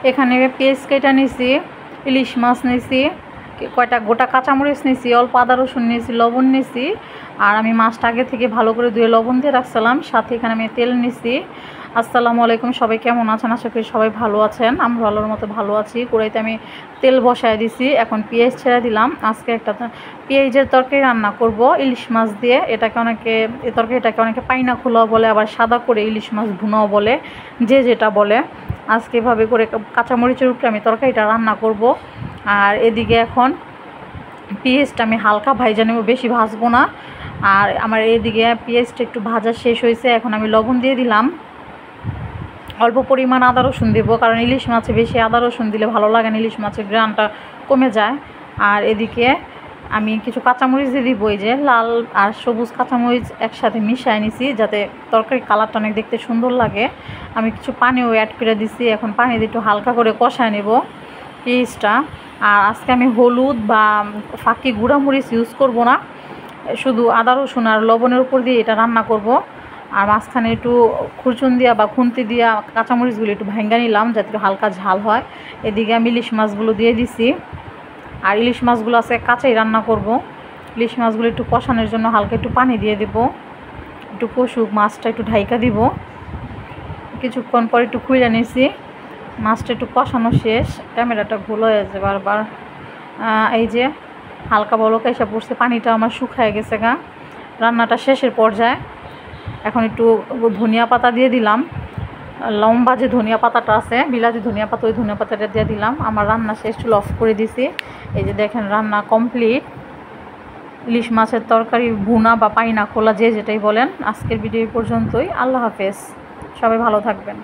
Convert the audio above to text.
এখানে পেঁয়াজ কেটে নিছি, ইলিশ মাছ নিছি, কয়টা গোটা কাঁচামরিচ নিছি, অল্প আদা রসুন নিছি, লবণ নিছি। আর আমি মাছটা আগে থেকে ভালো করে ধুয়ে লবণ দিয়ে রাখছিলাম। সাথে এখানে আমি তেল নিছি। আসসালামু আলাইকুম, সবাই কেমন আছেন? আশা করি সবাই ভালো আছেন। আমরা আল্লাহর মতো ভালো আছি। কড়াইতে আমি তেল বসায় দিছি, এখন পেঁয়াজ ছেড়ে দিলাম। আজকে একটা পেঁয়াজের তরকারি রান্না করব ইলিশ মাছ দিয়ে। এটাকে অনেকে পাইনা খোলাও বলে, আবার সাদা করে ইলিশ মাছ ভুনাও বলে, যে যেটা বলে। আজকে এভাবে করে কাঁচামরিচের উপরে আমি তরকারিটা রান্না করব। আর এদিকে এখন পেঁয়াজটা আমি হালকা ভাজা নেব, বেশি ভাজবো না। আর আমার এদিকে পেঁয়াজটা একটু ভাজা শেষ হয়েছে, এখন আমি লবণ দিয়ে দিলাম। অল্প পরিমাণ আদা রসুন দেবো, কারণ ইলিশ মাছে বেশি আদা রসুন দিলে ভালো লাগে না, ইলিশ মাছের গ্রানটা কমে যায়। আর এদিকে আমি কিছু কাঁচামরিচ দিয়ে দিব, এই যে লাল আর সবুজ কাঁচামরিচ একসাথে মিশিয়ে নিছি, যাতে তরকারি কালারটা অনেক দেখতে সুন্দর লাগে। আমি কিছু পানিও অ্যাড করে দিছি। এখন পানি দিয়ে একটু হালকা করে কষায় নেব পেঁয়াজটা। আর আজকে আমি হলুদ বা ফাঁকি গুঁড়ামরিচ ইউজ করব না, শুধু আদা রসুন আর লবণের উপর দিয়ে এটা রান্না করব। আর মাঝখানে একটু খুরচুন দিয়া বা খুন্তি দিয়া কাঁচামরিচগুলো একটু ভেঙে নিলাম, যাতে একটু হালকা ঝাল হয়। এদিকে আমি ইলিশ মাছগুলো দিয়ে দিছি। আর ইলিশ মাছগুলো আছে কাঁচাই রান্না করব। ইলিশ মাছগুলো একটু কষানোর জন্য হালকা একটু পানি দিয়ে দেব, একটু কষুক, মাছটা একটু ঢাইকা দিব। কিছুক্ষণ পর একটু খুঁজে নিয়েছি, মাছটা একটু কষানো শেষ। ক্যামেরাটা ভুল হয়ে যাচ্ছে বারবার। এই যে হালকা বলক এসে পড়ছে, পানিটা আমার শুকায় গেছে গা। রান্নাটা শেষের পর্যায়ে। এখন একটু ধনিয়া পাতা দিয়ে দিলাম, লম্বা যে ধনিয়া পাতাটা আছে, বিলাতি ধনিয়া পাতা, ওই ধনিয়া পাতাটা দিয়ে দিলাম। আমার রান্না শেষ, চুল অফ করে দিছি। এই যে দেখেন রান্না কমপ্লিট। ইলিশ মাছের তরকারি ভুনা বা পাইনা খোলা, যে যেটাই বলেন। আজকের ভিডিও পর্যন্তই। আল্লাহ হাফেজ, সবাই ভালো থাকবেন।